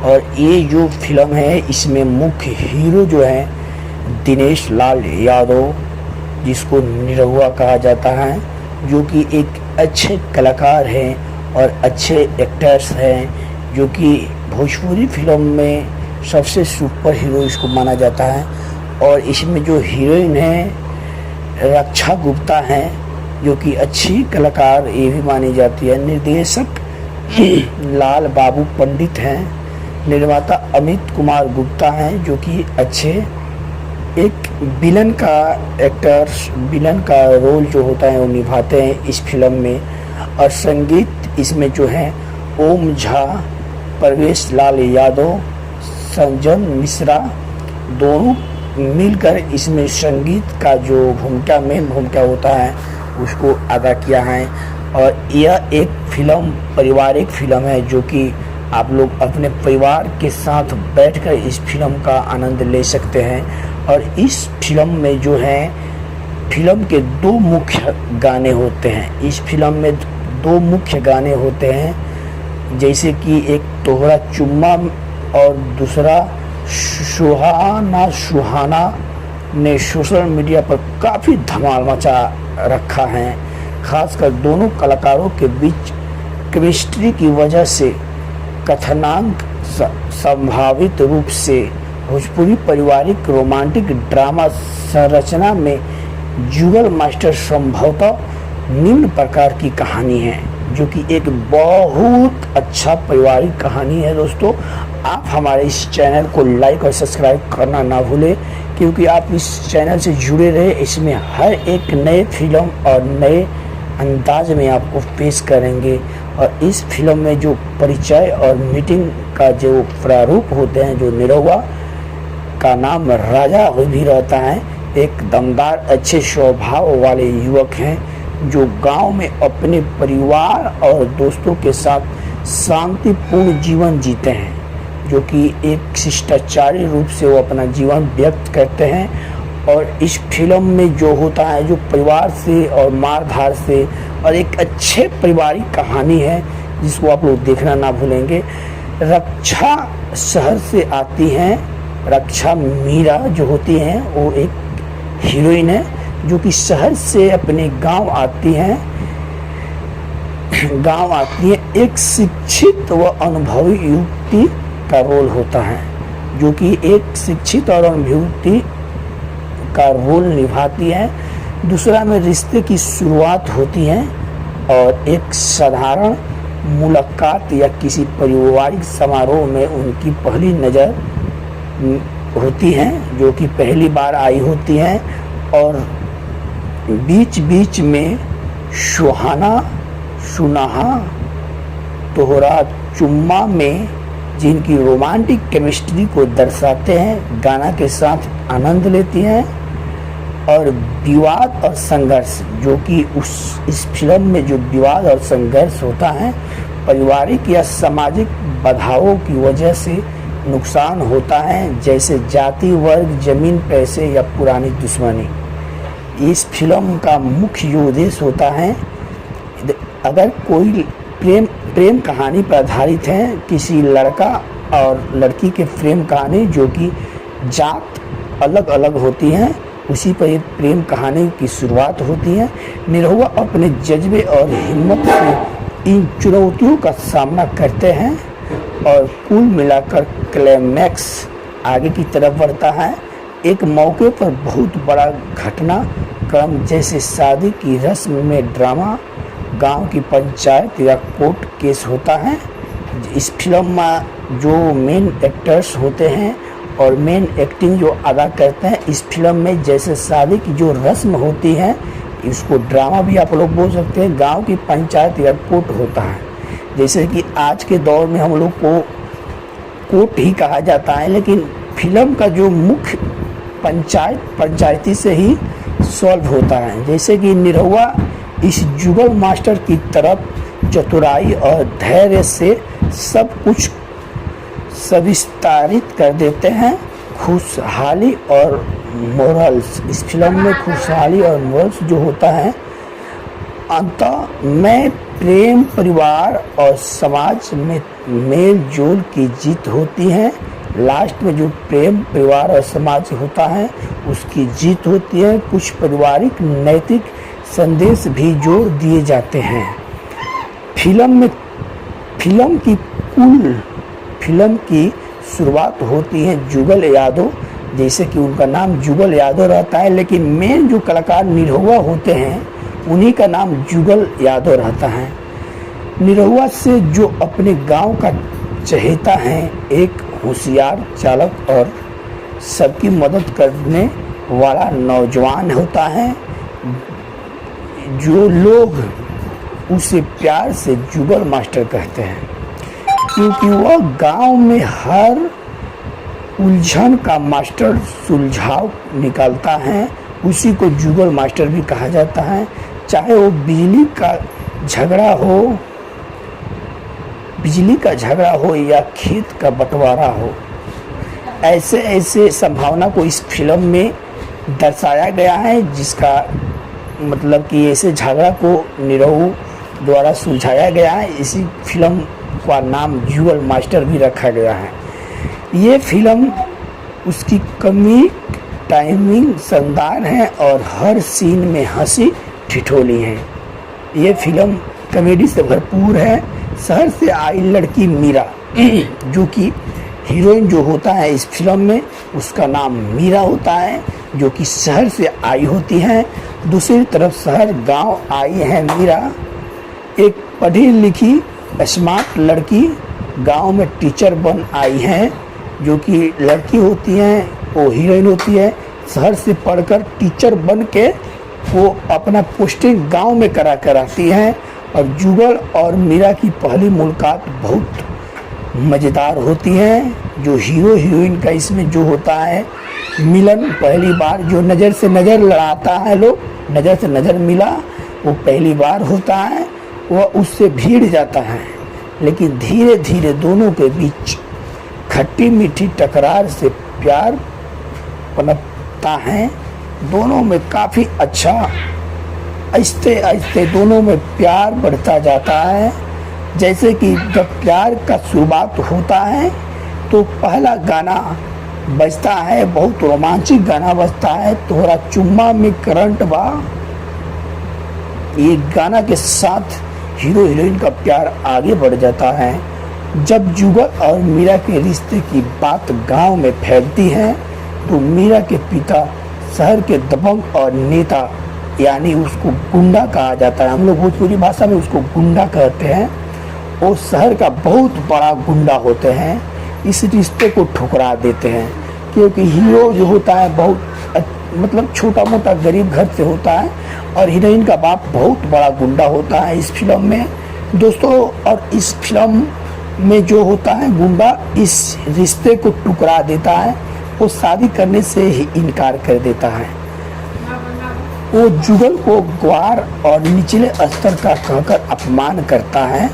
और ये जो फिल्म है इसमें मुख्य हीरो जो है दिनेश लाल यादव, जिसको निरहुआ कहा जाता है, जो कि एक अच्छे कलाकार हैं और अच्छे एक्टर्स हैं, जो कि भोजपुरी फिल्म में सबसे सुपर हीरो इसको माना जाता है। और इसमें जो हीरोइन है रक्षा गुप्ता हैं, जो कि अच्छी कलाकार ये भी मानी जाती है। निर्देशक लाल बाबू पंडित हैं। निर्माता अमित कुमार गुप्ता हैं, जो कि अच्छे एक विलन का रोल जो होता है वो निभाते हैं इस फिल्म में। और संगीत इसमें जो है ओम झा, परवेश लाल यादव, संजन मिश्रा दोनों मिलकर इसमें संगीत का जो मेन भूमिका होता है उसको अदा किया है। और यह एक पारिवारिक फिल्म है, जो कि आप लोग अपने परिवार के साथ बैठकर इस फिल्म का आनंद ले सकते हैं। और इस फिल्म में जो है फिल्म के दो मुख्य गाने होते हैं। इस फिल्म में दो मुख्य गाने होते हैं, जैसे कि एक तोहरा चुम्मा और दूसरा सुहाना ने सोशल मीडिया पर काफ़ी धमाल मचा रखा है। खासकर दोनों कलाकारों के बीच केमिस्ट्री की वजह से कथनांक संभावित रूप से भोजपुरी पारिवारिक रोमांटिक ड्रामा संरचना में जुगल मास्टर संभवतः निम्न प्रकार की कहानी है, जो कि एक बहुत अच्छा पारिवारिक कहानी है। दोस्तों, आप हमारे इस चैनल को लाइक और सब्सक्राइब करना ना भूलें, क्योंकि आप इस चैनल से जुड़े रहे। इसमें हर एक नए फिल्म और नए अंदाज में आपको पेश करेंगे। और इस फिल्म में जो परिचय और मीटिंग का जो प्रारूप होते हैं, जो निरहुआ का नाम राजा भी रहता है, एक दमदार अच्छे स्वभाव वाले युवक हैं, जो गांव में अपने परिवार और दोस्तों के साथ शांतिपूर्ण जीवन जीते हैं, जो कि एक शिष्टाचारी रूप से वो अपना जीवन व्यक्त करते हैं। और इस फिल्म में जो होता है, जो परिवार से और मारधार से और एक अच्छे पारिवारिक कहानी है, जिसको आप लोग देखना ना भूलेंगे। रक्षा शहर से आती हैं, रक्षा मीरा जो होती हैं वो एक हीरोइन है, जो कि शहर से अपने गांव आती हैं। एक शिक्षित व अनुभवी युवती का रोल होता है, जो कि एक शिक्षित और अनुभवी का रोल निभाती है। दूसरा में रिश्ते की शुरुआत होती है और एक साधारण मुलाकात या किसी पारिवारिक समारोह में उनकी पहली नज़र होती है, जो कि पहली बार आई होती हैं। और बीच बीच में सुनाहा तोहरा चुम्मा में जिनकी रोमांटिक केमिस्ट्री को दर्शाते हैं, गाना के साथ आनंद लेती हैं। और विवाद और संघर्ष, जो कि इस फिल्म में जो विवाद और संघर्ष होता है, पारिवारिक या सामाजिक बाधाओं की वजह से नुकसान होता है, जैसे जाति, वर्ग, जमीन, पैसे या पुरानी दुश्मनी। इस फिल्म का मुख्य उद्देश्य होता है, अगर कोई प्रेम कहानी पर आधारित है, किसी लड़का और लड़की के प्रेम कहानी, जो कि जात अलग अलग होती हैं, उसी पर एक प्रेम कहानी की शुरुआत होती है। निरहुआ अपने जज्बे और हिम्मत से इन चुनौतियों का सामना करते हैं और कुल मिलाकर क्लाइमैक्स आगे की तरफ बढ़ता है। एक मौके पर बहुत बड़ा घटनाक्रम, जैसे शादी की रस्म में ड्रामा, गांव की पंचायत या कोर्ट केस होता है। इस फिल्म में जो मेन एक्टर्स होते हैं और मेन एक्टिंग जो अदा करते हैं इस फिल्म में, जैसे शादी की जो रस्म होती है, इसको ड्रामा भी आप लोग बोल सकते हैं, गांव की पंचायत या कोर्ट होता है। जैसे कि आज के दौर में हम लोग को कोर्ट ही कहा जाता है, लेकिन फिल्म का जो मुख्य पंचायती से ही सॉल्व होता है। जैसे कि निरहुआ इस जुगल मास्टर की तरफ चतुराई और धैर्य से सब कुछ सविस्तारित कर देते हैं। खुशहाली और मोरल्स, इस फिल्म में खुशहाली और मोरल्स जो होता है, अंततः मैं प्रेम, परिवार और समाज में मेल जोल की जीत होती है। लास्ट में जो प्रेम, परिवार और समाज होता है उसकी जीत होती है। कुछ पारिवारिक नैतिक संदेश भी जोड़ दिए जाते हैं। फिल्म की शुरुआत होती है जुगल यादव, जैसे कि उनका नाम जुगल यादव रहता है, लेकिन मेन जो कलाकार निरहुआ होते हैं उन्हीं का नाम जुगल यादव रहता है। निरहुआ से जो अपने गांव का चहेता है, एक होशियार चालक और सबकी मदद करने वाला नौजवान होता है। जो लोग उसे प्यार से जुगल मास्टर कहते हैं, क्योंकि वह गांव में हर उलझन का मास्टर सुलझाव निकालता है। उसी को जुगल मास्टर भी कहा जाता है। चाहे वो बिजली का झगड़ा हो या खेत का बंटवारा हो, ऐसे ऐसे संभावना को इस फिल्म में दर्शाया गया है, जिसका मतलब कि ऐसे झगड़ा को निरहु द्वारा सुलझाया गया है। इसी फिल्म का नाम जुगल मास्टर भी रखा गया है। ये फिल्म उसकी कॉमिक टाइमिंग शानदार है और हर सीन में हंसी ठिठोली है। ये फिल्म कॉमेडी से भरपूर है। शहर से आई लड़की मीरा, जो कि हीरोइन जो होता है इस फिल्म में, उसका नाम मीरा होता है, जो कि शहर से आई होती है। दूसरी तरफ शहर गांव आई है मीरा, एक पढ़ी लिखी स्मार्ट लड़की गांव में टीचर बन आई है। जो कि लड़की होती है वो हीरोइन होती है, शहर से पढ़कर टीचर बन के वो अपना पोस्टिंग गांव में करा कर आती है। और जुगल और मीरा की पहली मुलाकात बहुत मज़ेदार होती है। जो हीरो हीरोइन का इसमें जो होता है मिलन, पहली बार जो नज़र से नज़र लड़ाता है, लोग नज़र से नज़र मिला, वो पहली बार होता है। वह उससे भीड़ जाता है, लेकिन धीरे धीरे दोनों के बीच खट्टी मीठी टकरार से प्यार पनपता है। दोनों में काफ़ी अच्छा आहिस्ते आहिस्ते दोनों में प्यार बढ़ता जाता है। जैसे कि जब प्यार का शुरुआत होता है तो पहला गाना बजता है, बहुत रोमांचिक गाना बजता है, तोहरा चुम्मा में करंट बा। ये गाना के साथ हीरो हीरोइन का प्यार आगे बढ़ जाता है। जब जुगल और मीरा के रिश्ते की बात गांव में फैलती है तो मीरा के पिता शहर के दबंग और नेता, यानी उसको गुंडा कहा जाता है, हम लोग भोजपुरी भाषा में उसको गुंडा कहते हैं, वो शहर का बहुत बड़ा गुंडा होते हैं। इस रिश्ते को ठुकरा देते हैं, क्योंकि हीरो जो होता है बहुत मतलब छोटा मोटा गरीब घर से होता है और हीरोइन का बाप बहुत बड़ा गुंडा होता है इस फिल्म में दोस्तों। और इस फिल्म में जो होता है गुंडा इस रिश्ते को टुकरा देता है, वो शादी करने से ही इनकार कर देता है। वो जुगल को ग्वार और निचले स्तर का कहकर अपमान करता है।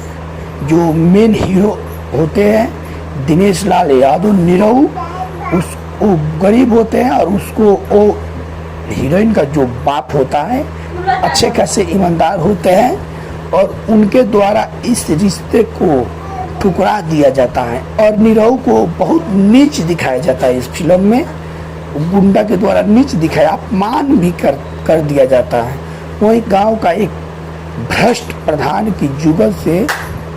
जो मेन हीरो होते हैं दिनेश लाल यादव निरहु, वो गरीब होते हैं और उसको वो हीरोइन का जो बाप होता है अच्छे खासे ईमानदार होते हैं और उनके द्वारा इस रिश्ते को ठुकरा दिया जाता है और निरहु को बहुत नीच दिखाया जाता है। इस फिल्म में गुंडा के द्वारा नीच दिखाया, अपमान भी कर दिया जाता है। वही गांव का एक भ्रष्ट प्रधान की जुगल से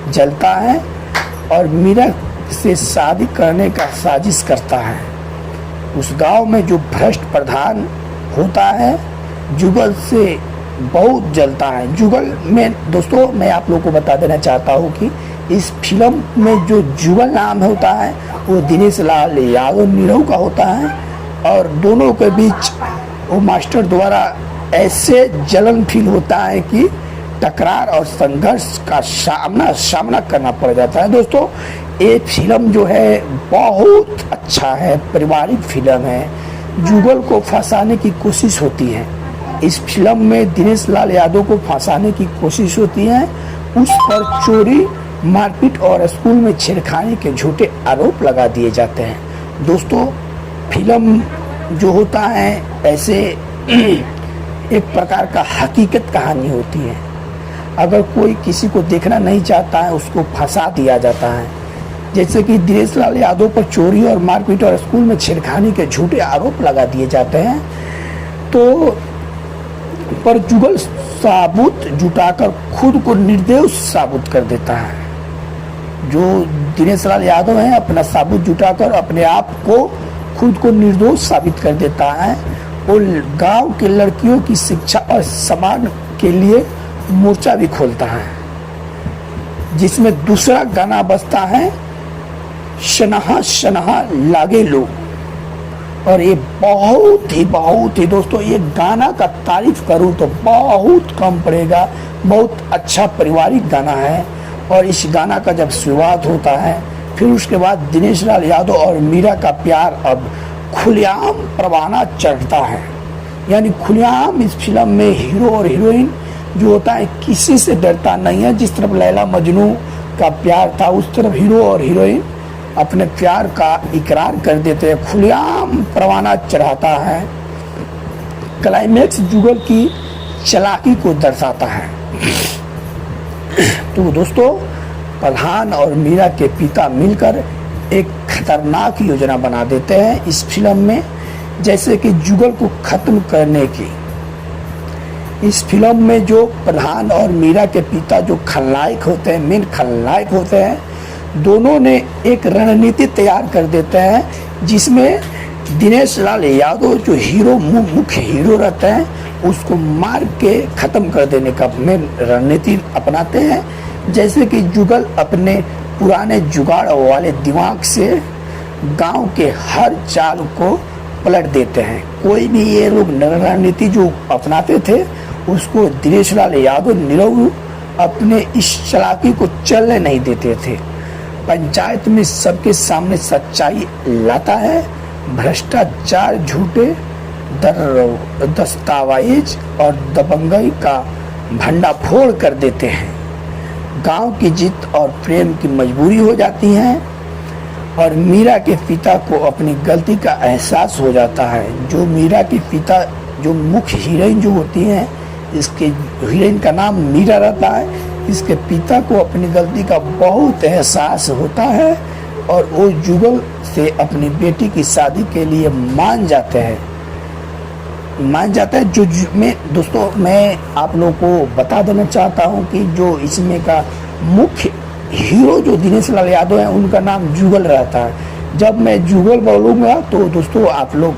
जलता है और मीरा से शादी करने का साजिश करता है। उस गांव में जो भ्रष्ट प्रधान होता है जुगल से बहुत जलता है। जुगल में दोस्तों मैं आप लोगों को बता देना चाहता हूँ कि इस फिल्म में जो जुगल नाम होता है वो दिनेश लाल यादव निरहु का होता है और दोनों के बीच वो मास्टर द्वारा ऐसे जलन फील होता है कि टकरार और संघर्ष का सामना करना पड़ जाता है। दोस्तों ये फिल्म जो है बहुत अच्छा है, पारिवारिक फिल्म है। जुगल को फंसाने की कोशिश होती है इस फिल्म में, दिनेश लाल यादव को फंसाने की कोशिश होती है। उस पर चोरी, मारपीट और स्कूल में छेड़खानी के झूठे आरोप लगा दिए जाते हैं। दोस्तों फिल्म जो होता है ऐसे एक प्रकार का हकीकत कहानी होती है। अगर कोई किसी को देखना नहीं चाहता है उसको फंसा दिया जाता है। जैसे कि दिनेश लाल यादव पर चोरी और मारपीट और स्कूल में छेड़खानी के झूठे आरोप लगा दिए जाते हैं, तो पर जुगल साबुत जुटाकर खुद को निर्दोष साबित कर देता है। जो दिनेश लाल यादव है अपना साबुत जुटाकर अपने आप को खुद को निर्दोष साबित कर देता है। वो गांव के लड़कियों की शिक्षा और सम्मान के लिए मोर्चा भी खोलता है, जिसमें दूसरा गाना बजता है शनहा शनहा लागे लो। और ये बहुत ही दोस्तों, ये गाना का तारीफ करूं तो बहुत कम पड़ेगा। बहुत अच्छा पारिवारिक गाना है। और इस गाना का जब शुरुआत होता है, फिर उसके बाद दिनेश लाल यादव और मीरा का प्यार अब खुलेआम परवाना चढ़ता है। यानी खुलेआम इस फिल्म में हीरो और हीरोइन जो होता है किसी से डरता नहीं है। जिस तरफ लैला मजनू का प्यार था, उस तरफ हीरो और हीरोइन अपने प्यार का इकरार कर देते हैं। खुलेआम परवाना चढ़ाता है। क्लाइमैक्स जुगल की चालाकी को दर्शाता है। तो दोस्तों, प्रधान और मीरा के पिता मिलकर एक खतरनाक योजना बना देते हैं इस फिल्म में, जैसे कि जुगल को खत्म करने की। इस फिल्म में जो प्रधान और मीरा के पिता जो खलनायक होते हैं, मेन खलनायक होते हैं, दोनों ने एक रणनीति तैयार कर देते हैं, जिसमें दिनेश लाल यादव जो हीरो मुख्य हीरो रहते हैं उसको मार के ख़त्म कर देने का मेन रणनीति अपनाते हैं। जैसे कि जुगल अपने पुराने जुगाड़ वाले दिमाग से गांव के हर चाल को पलट देते हैं। कोई भी ये लोग रणनीति जो अपनाते थे उसको दिनेश लाल यादव निरहु अपने इस चालाकी को चलने नहीं देते थे। पंचायत में सबके सामने सच्चाई लाता है। भ्रष्टाचार, झूठे दस्तावेज और दबंगई का भंडाफोड़ कर देते हैं। गांव की जीत और प्रेम की मजबूरी हो जाती है। और मीरा के पिता को अपनी गलती का एहसास हो जाता है। जो मीरा के पिता जो मुख्य हीरोइन जो होती हैं, इसके हीरोइन का नाम मीरा रहता है। इसके पिता को अपनी गलती का बहुत एहसास होता है और वो जुगल से अपनी बेटी की शादी के लिए मान जाते हैं। जो दोस्तों मैं आप लोगों को बता देना चाहता हूँ कि जो इसमें का मुख्य हीरो जो दिनेश लाल यादव है उनका नाम जुगल रहता है। जब मैं जुगल बोलूँगा तो दोस्तों आप लोग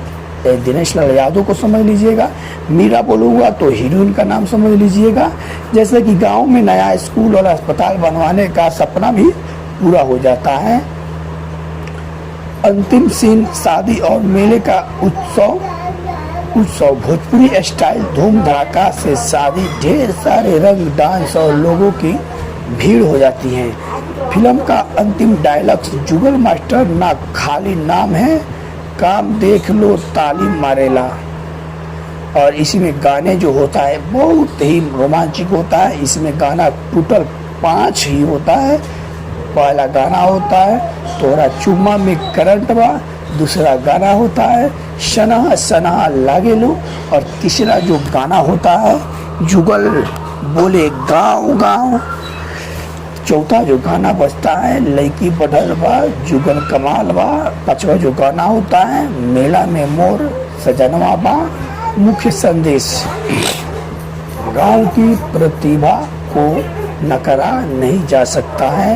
दिनेश लाल यादव को समझ लीजिएगा। मीरा बोलूँगा तो हीरोइन का नाम समझ लीजिएगा। जैसे कि गांव में नया स्कूल और अस्पताल बनवाने का सपना भी पूरा हो जाता है। अंतिम सीन शादी और मेले का उत्सव भोजपुरी स्टाइल धूम धड़ाका से शादी, ढेर सारे रंग, डांस और लोगों की भीड़ हो जाती है। फिल्म का अंतिम डायलॉग जुगल मास्टर ना खाली नाम है, काम देख लो ताली मारेला। और इसी में गाने जो होता है बहुत ही रोमांचक होता है। इसमें गाना टोटल 5 ही होता है। पहला गाना होता है तोरा चुम्मा में करंट बा, दूसरा गाना होता है शनहा शनहा लागे लो, और तीसरा जो गाना होता है जुगल बोले गाँव गाँव। चौथा जो गाना बजता है लड़की बढ़ल बा जुगल कमाल बा। पांचवा जो गाना होता है मेला में मोर सजनवा बा। मुख्य संदेश, गांव की प्रतिभा को नकारा नहीं जा सकता है।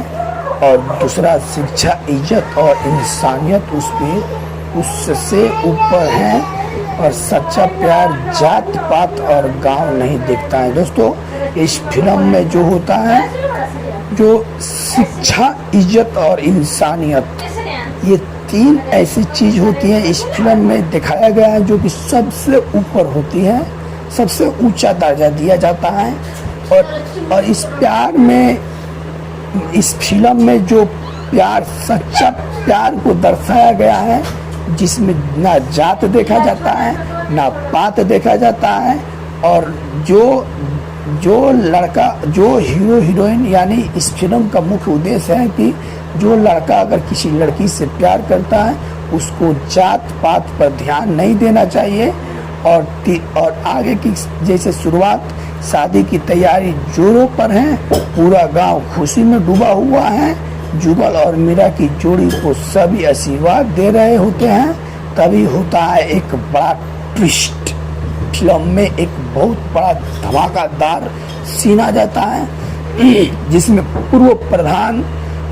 और दूसरा शिक्षा, इज्जत और इंसानियत उससे ऊपर है। और सच्चा प्यार जात पात और गांव नहीं देखता है। दोस्तों इस फिल्म में जो होता है जो शिक्षा, इज्जत और इंसानियत, ये 3 ऐसी चीज होती हैं इस फिल्म में दिखाया गया है जो कि सबसे ऊपर होती है, सबसे ऊंचा दर्जा दिया जाता है। और इस प्यार में, इस फिल्म में जो प्यार, सच्चा प्यार को दर्शाया गया है, जिसमें ना जात देखा जाता है ना पात देखा जाता है। और जो लड़का, जो हीरो हीरोइन, यानी इस फिल्म का मुख्य उद्देश्य है कि जो लड़का अगर किसी लड़की से प्यार करता है उसको जात पात पर ध्यान नहीं देना चाहिए। और आगे की जैसे शुरुआत शादी की तैयारी जोरों पर है। पूरा गांव खुशी में डूबा हुआ है। जुगल और मीरा की जोड़ी को सभी आशीर्वाद दे रहे होते हैं। तभी होता है एक बड़ा ट्विस्ट। फिल्म में एक बहुत बड़ा धमाकेदार सीन आ जाता है जिसमें पूर्व प्रधान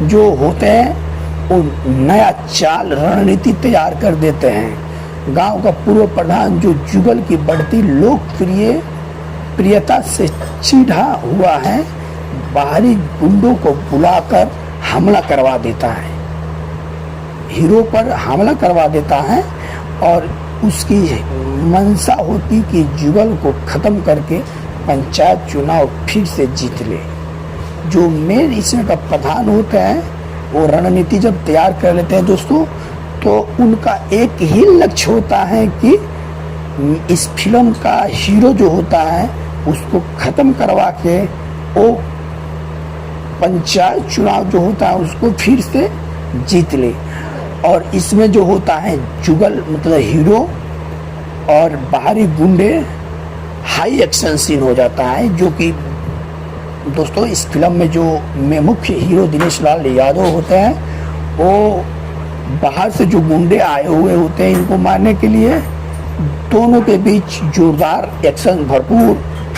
जो होते हैं वो नया चाल रणनीति तैयार कर देते हैं। गांव का पूर्व प्रधान जो जुगल की बढ़ती प्रियता से चिढ़ा हुआ है, बाहरी गुंडों को बुलाकर हमला करवा देता है, हीरो पर हमला करवा देता है और उसकी मंशा होती कि जुगल को खत्म करके पंचायत चुनाव फिर से जीत ले। जो मेन इसमें का प्रधान होता है वो रणनीति जब तैयार कर लेते हैं दोस्तों, तो उनका एक ही लक्ष्य होता है कि इस फिल्म का हीरो जो होता है उसको खत्म करवा के वो पंचायत चुनाव जो होता है उसको फिर से जीत ले। और इसमें जो होता है जुगल मतलब हीरो और बाहरी गुंडे हाई एक्शन सीन हो जाता है। जो कि दोस्तों इस फिल्म में जो मुख्य हीरो दिनेश लाल यादव होते हैं वो बाहर से जो गुंडे आए हुए होते हैं इनको मारने के लिए, दोनों के बीच जोरदार एक्शन भरपूर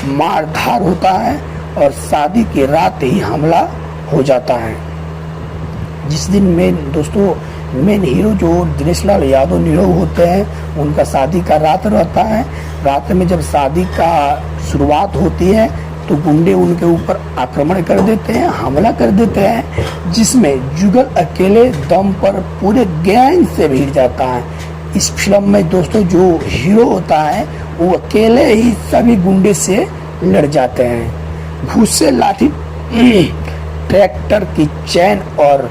मारधार होता है और शादी की रात ही हमला हो जाता है। जिस दिन मेन हीरो जो दिनेश लाल यादव नीरव होते हैं उनका शादी का रात रहता है। रात में जब शादी का शुरुआत होती है तो गुंडे उनके ऊपर आक्रमण कर देते हैं, हमला कर देते हैं, जिसमें जुगल अकेले दम पर पूरे गैंग से भिड़ जाता है। इस फिल्म में दोस्तों जो हीरो होता है वो अकेले ही सभी गुंडे से लड़ जाते हैं। घुस्से, लाठी, ट्रैक्टर की चैन और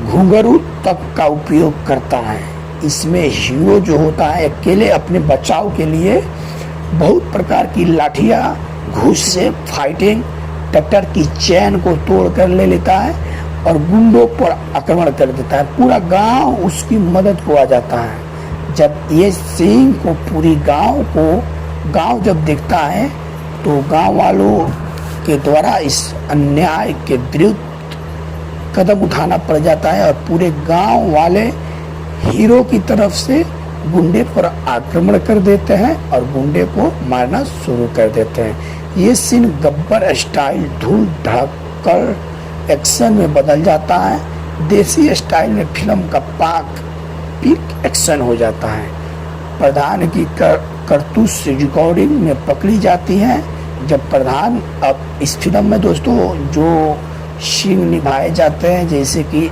घुंघरू तक का उपयोग करता है। इसमें हीरो जो होता है अकेले अपने बचाव के लिए बहुत प्रकार की लाठियाँ, घुस्से, फाइटिंग, ट्रैक्टर की चैन को तोड़कर ले लेता है और गुंडों पर आक्रमण कर देता है। पूरा गांव उसकी मदद को आ जाता है। जब ये सीन को पूरी गांव जब देखता है तो गांव वालों के द्वारा इस अन्याय के विरुद्ध कदम उठाना पड़ जाता है और पूरे गांव वाले हीरो की तरफ से गुंडे पर आक्रमण कर देते हैं और गुंडे को मारना शुरू कर देते हैं। ये सीन गब्बर स्टाइल धूल धड़ककर एक्शन में बदल जाता है। देसी स्टाइल में फिल्म का पीक एक्शन हो जाता है। प्रधान की करतूत रिकॉर्डिंग में पकड़ी जाती है। जब प्रधान अब इस फिल्म में दोस्तों जो सीन निभाए जाते हैं, जैसे कि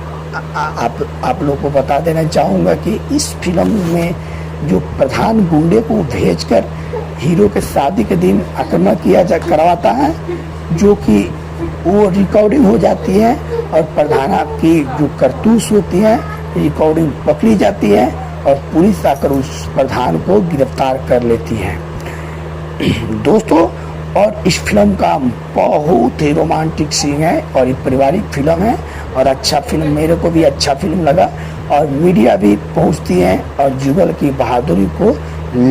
आप लोग को बता देना चाहूँगा कि इस फिल्म में जो प्रधान गुंडे को भेजकर हीरो के शादी के दिन आक्रमण करवाता है, जो कि वो रिकॉर्डिंग हो जाती है और प्रधान की जो करतूत होती है रिकॉर्डिंग पकड़ी जाती है और पुलिस आकर उस प्रधान को गिरफ्तार कर लेती है दोस्तों। और इस फिल्म का बहुत ही रोमांटिक सीन है और ये पारिवारिक फिल्म है और अच्छा फिल्म, मेरे को भी अच्छा फिल्म लगा। और मीडिया भी पहुंचती है और जुगल की बहादुरी को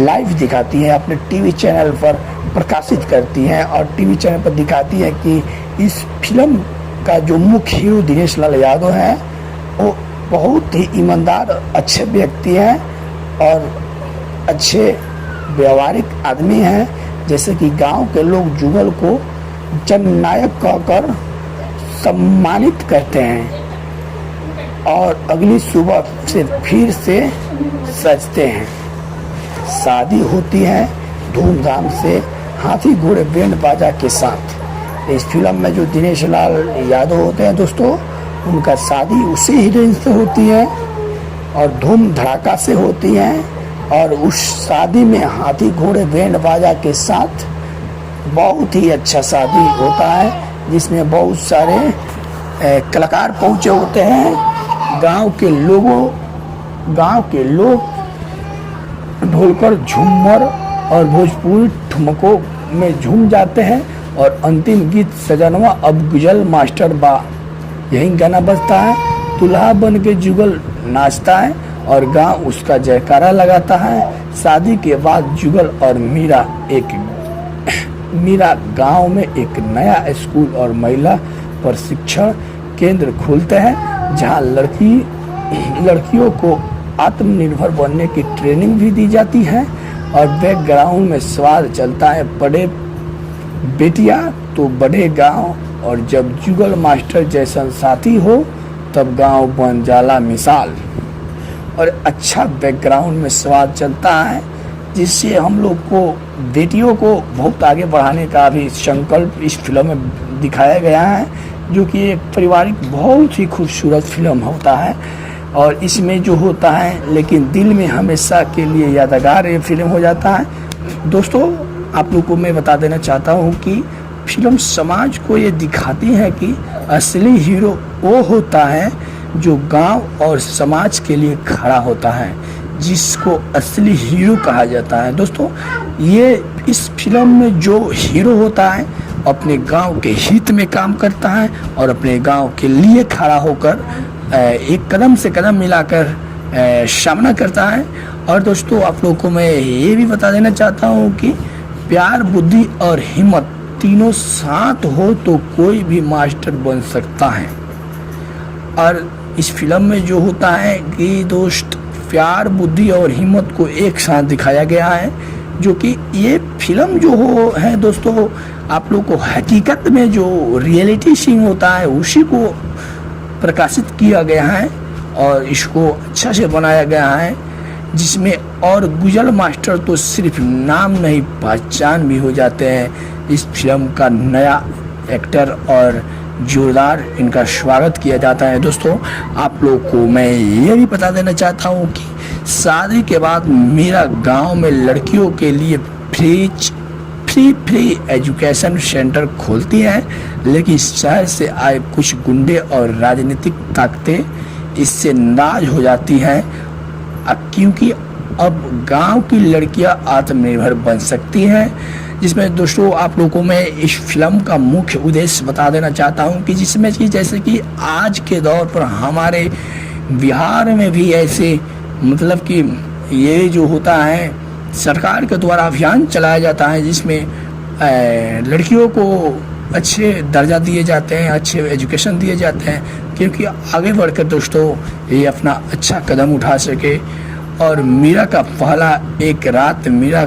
लाइव दिखाती है, अपने टीवी चैनल पर प्रकाशित करती है और टीवी चैनल पर दिखाती है कि इस फिल्म का जो मुख्य हीरो दिनेश लाल यादव है वो बहुत ही ईमानदार अच्छे व्यक्ति हैं और अच्छे व्यवहारिक आदमी हैं। जैसे कि गांव के लोग जुगल को जननायक कहकर सम्मानित करते हैं और अगली सुबह से फिर से सजते हैं। शादी होती है धूमधाम से हाथी घोड़े बैंड बाजा के साथ। इस फिल्म में जो दिनेश लाल यादव होते हैं दोस्तों उनका शादी उसी हीरोइन से होती है और धूम धड़ाका से होती है और उस शादी में हाथी घोड़े बैंड बाजा के साथ बहुत ही अच्छा शादी होता है, जिसमें बहुत सारे कलाकार पहुंचे होते हैं। गांव के लोग ढोलकर, झूमर और भोजपुरी ठुमकों में झूम जाते हैं और अंतिम गीत सजनवा अब गुजल मास्टर बा यही गाना बजता है। दुल्हा बन के जुगल नाचता है और गांव उसका जयकारा लगाता है। शादी के बाद जुगल और मीरा एक मीरा गांव में एक नया स्कूल और महिला प्रशिक्षण केंद्र खोलते हैं, जहां लड़कियों को आत्मनिर्भर बनने की ट्रेनिंग भी दी जाती है। और बैकग्राउंड में सवाल चलता है, बड़े बेटियां तो बड़े गांव, और जब जुगल मास्टर जैसा साथी हो तब गांव बन जाला मिसाल। और अच्छा बैकग्राउंड में सवाल चलता है, जिससे हम लोग को बेटियों को बहुत आगे बढ़ाने का भी संकल्प इस फिल्म में दिखाया गया है, जो कि एक पारिवारिक बहुत ही खूबसूरत फिल्म होता है। और इसमें जो होता है, लेकिन दिल में हमेशा के लिए यादगार ये फिल्म हो जाता है। दोस्तों, आप लोग को मैं बता देना चाहता हूँ कि फिल्म समाज को ये दिखाती है कि असली हीरो वो होता है जो गांव और समाज के लिए खड़ा होता है, जिसको असली हीरो कहा जाता है। दोस्तों, ये इस फिल्म में जो हीरो होता है अपने गांव के हित में काम करता है और अपने गांव के लिए खड़ा होकर एक कदम से कदम मिलाकर सामना करता है। और दोस्तों, आप लोगों को मैं ये भी बता देना चाहता हूँ कि प्यार, बुद्धि और हिम्मत तीनों साथ हो तो कोई भी मास्टर बन सकता है। और इस फिल्म में जो होता है कि दोस्त, प्यार, बुद्धि और हिम्मत को एक साथ दिखाया गया है, जो कि ये फिल्म जो है दोस्तों, आप लोग को हकीकत में जो रियलिटी सीन होता है उसी को प्रकाशित किया गया है और इसको अच्छा से बनाया गया है, जिसमें और गुजल मास्टर तो सिर्फ नाम नहीं पहचान भी हो जाते हैं। इस फिल्म का नया एक्टर और जोरदार इनका स्वागत किया जाता है। दोस्तों, आप लोग को मैं ये भी बता देना चाहता हूँ कि शादी के बाद मेरा गांव में लड़कियों के लिए फ्री एजुकेशन सेंटर खोलती है, लेकिन शहर से आए कुछ गुंडे और राजनीतिक ताकतें इससे नाराज हो जाती हैं, क्योंकि अब गांव की लड़कियां आत्मनिर्भर बन सकती हैं। जिसमें दोस्तों, आप लोगों को मैं इस फिल्म का मुख्य उद्देश्य बता देना चाहता हूं कि जिसमें कि जैसे कि आज के दौर पर हमारे बिहार में भी ऐसे मतलब कि ये जो होता है सरकार के द्वारा अभियान चलाया जाता है, जिसमें लड़कियों को अच्छे दर्जा दिए जाते हैं, अच्छे एजुकेशन दिए जाते हैं, क्योंकि आगे बढ़कर दोस्तों ये अपना अच्छा कदम उठा सके। और मीरा का पहला एक रात मीरा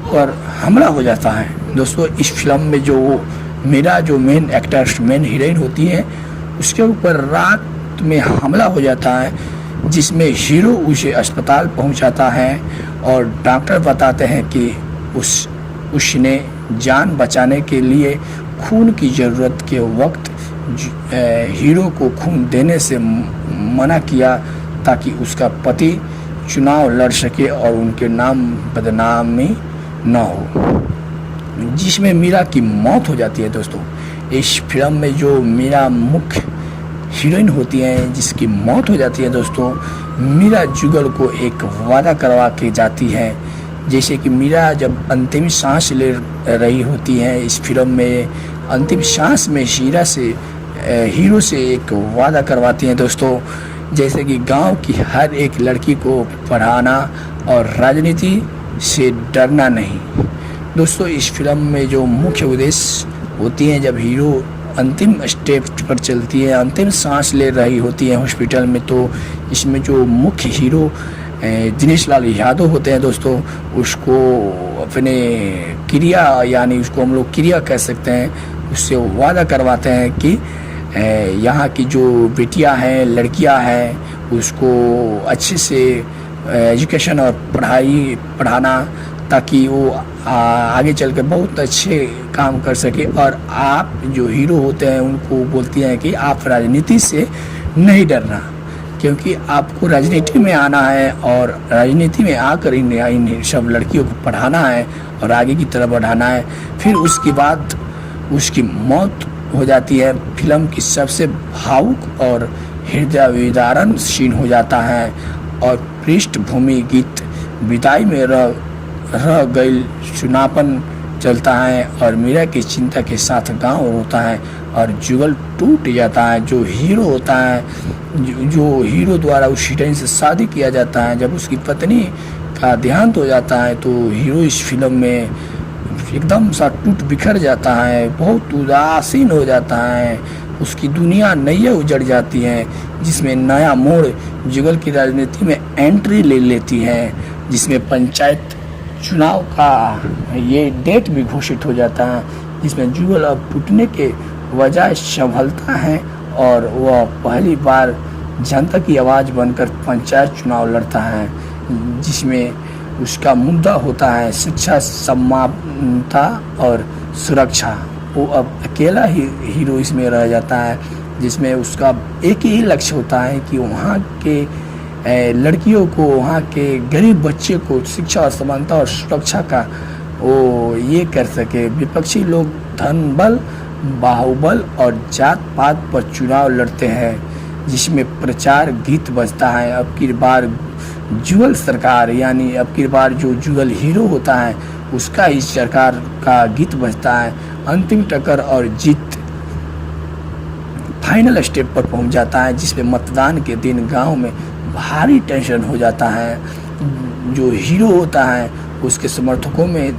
पर हमला हो जाता है। दोस्तों, इस फिल्म में जो मीरा जो मेन एक्टर मेन हीरोइन होती है, उसके ऊपर रात में हमला हो जाता है, जिसमें हीरो उसे अस्पताल पहुंचाता है और डॉक्टर बताते हैं कि उसने जान बचाने के लिए खून की ज़रूरत के वक्त हीरो को खून देने से मना किया, ताकि उसका पति चुनाव लड़ सके और उनके नाम बदनामी न हो, जिसमें मीरा की मौत हो जाती है। दोस्तों, इस फिल्म में जो मीरा मुख्य हीरोइन होती है जिसकी मौत हो जाती है, दोस्तों मीरा जुगल को एक वादा करवा के जाती है। जैसे कि मीरा जब अंतिम सांस ले रही होती है इस फिल्म में, अंतिम सांस में हीरो से एक वादा करवाती हैं दोस्तों, जैसे कि गांव की हर एक लड़की को पढ़ाना और राजनीति से डरना नहीं। दोस्तों, इस फिल्म में जो मुख्य उद्देश्य होती हैं, जब हीरो अंतिम स्टेप पर चलती है, अंतिम सांस ले रही होती है हॉस्पिटल में, तो इसमें जो मुख्य हीरो दिनेश लाल यादव होते हैं दोस्तों, उसको अपने क्रिया यानी उसको हम लोग क्रिया कह सकते हैं, उससे वादा करवाते हैं कि यहाँ की जो बेटियाँ हैं, लड़कियाँ हैं, उसको अच्छे से एजुकेशन और पढ़ाना, ताकि वो आगे चलकर बहुत अच्छे काम कर सके। और आप जो हीरो होते हैं उनको बोलती हैं कि आप राजनीति से नहीं डरना, क्योंकि आपको राजनीति में आना है और राजनीति में आकर इन सब लड़कियों को पढ़ाना है और आगे की तरफ बढ़ाना है। फिर उसके बाद उसकी मौत हो जाती है। फिल्म की सबसे भावुक और हृदय विदारक सीन हो जाता है और पृष्ठभूमि गीत विदाई में रह गई सुनापन चलता है और मीरा की चिंता के साथ गांव रोता है और जुगल टूट जाता है। जो हीरो होता है, जो हीरो द्वारा उस हीरोइन से शादी किया जाता है, जब उसकी पत्नी का देहांत हो जाता है, तो हीरो इस फिल्म में एकदम सा टूट बिखर जाता है, बहुत उदासीन हो जाता है, उसकी दुनिया नैया उजड़ जाती है, जिसमें नया मोड़ जुगल की राजनीति में एंट्री ले लेती है, जिसमें पंचायत चुनाव का ये डेट भी घोषित हो जाता है, जिसमें जुगल अब टूटने के वजह संभलता है और वह पहली बार जनता की आवाज़ बनकर पंचायत चुनाव लड़ता है, जिसमें उसका मुद्दा होता है शिक्षा, समानता और सुरक्षा। वो अब अकेला ही हीरो इसमें रह जाता है, जिसमें उसका एक ही लक्ष्य होता है कि वहाँ के लड़कियों को, वहाँ के गरीब बच्चे को शिक्षा और समानता और सुरक्षा का वो ये कर सके। विपक्षी लोग धन बल, बाहुबल और जात पात पर चुनाव लड़ते हैं, जिसमें प्रचार गीत बजता है। अब की बार जुगल सरकार, यानी अब की बार जो जुगल हीरो होता है उसका ही सरकार का गीत बजता है। अंतिम टक्कर और जीत फाइनल स्टेप पर पहुंच जाता है, जिसमें मतदान के दिन गांव में भारी टेंशन हो जाता है। जो हीरो होता है उसके समर्थकों में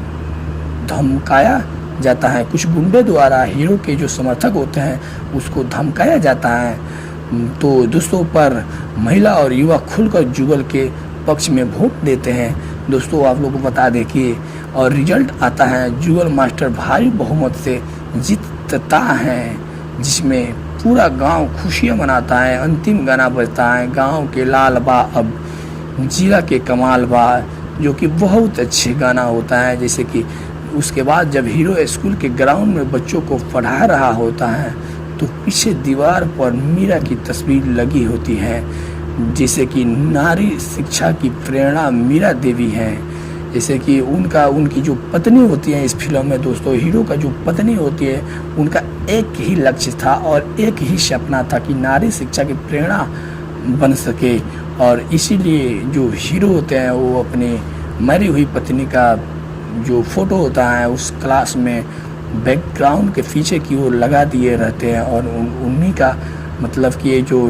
धमकाया जाता है, कुछ गुंडे द्वारा हीरो के जो समर्थक होते हैं उसको धमकाया जाता है। तो दोस्तों पर महिला और युवा खुलकर जुगल के पक्ष में वोट देते हैं। दोस्तों आप लोगों को बता दें कि और रिजल्ट आता है, जुगल मास्टर भारी बहुमत से जीतता है, जिसमें पूरा गांव खुशियां मनाता है। अंतिम गाना बजता है, गांव के लाल बा अब जिला के कमाल बा, जो कि बहुत अच्छे गाना होता है। जैसे कि उसके बाद जब हीरो स्कूल के ग्राउंड में बच्चों को पढ़ा रहा होता है तो पीछे दीवार पर मीरा की तस्वीर लगी होती है, जैसे कि नारी शिक्षा की प्रेरणा मीरा देवी है। जैसे कि उनकी जो पत्नी होती है इस फिल्म में, दोस्तों हीरो का जो पत्नी होती है उनका एक ही लक्ष्य था और एक ही सपना था कि नारी शिक्षा की प्रेरणा बन सके। और इसीलिए जो हीरो होते हैं वो अपनी मरी हुई पत्नी का जो फोटो होता है उस क्लास में बैकग्राउंड के पीछे की ओर लगा दिए रहते हैं, और उन्हीं का मतलब कि ये जो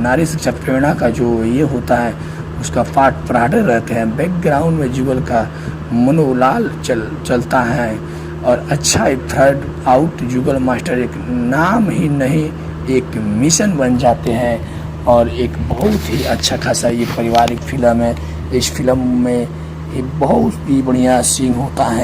नारी शिक्षा प्रेरणा का जो ये होता है उसका पाठ पढ़ाते रहते हैं। बैकग्राउंड में जुगल का मनोलाल चलता है और अच्छा थर्ड आउट जुगल मास्टर एक नाम ही नहीं एक मिशन बन जाते हैं। और एक बहुत ही अच्छा खासा ये पारिवारिक फिल्म है। इस फिल्म में एक बहुत ही बढ़िया सीन होता है।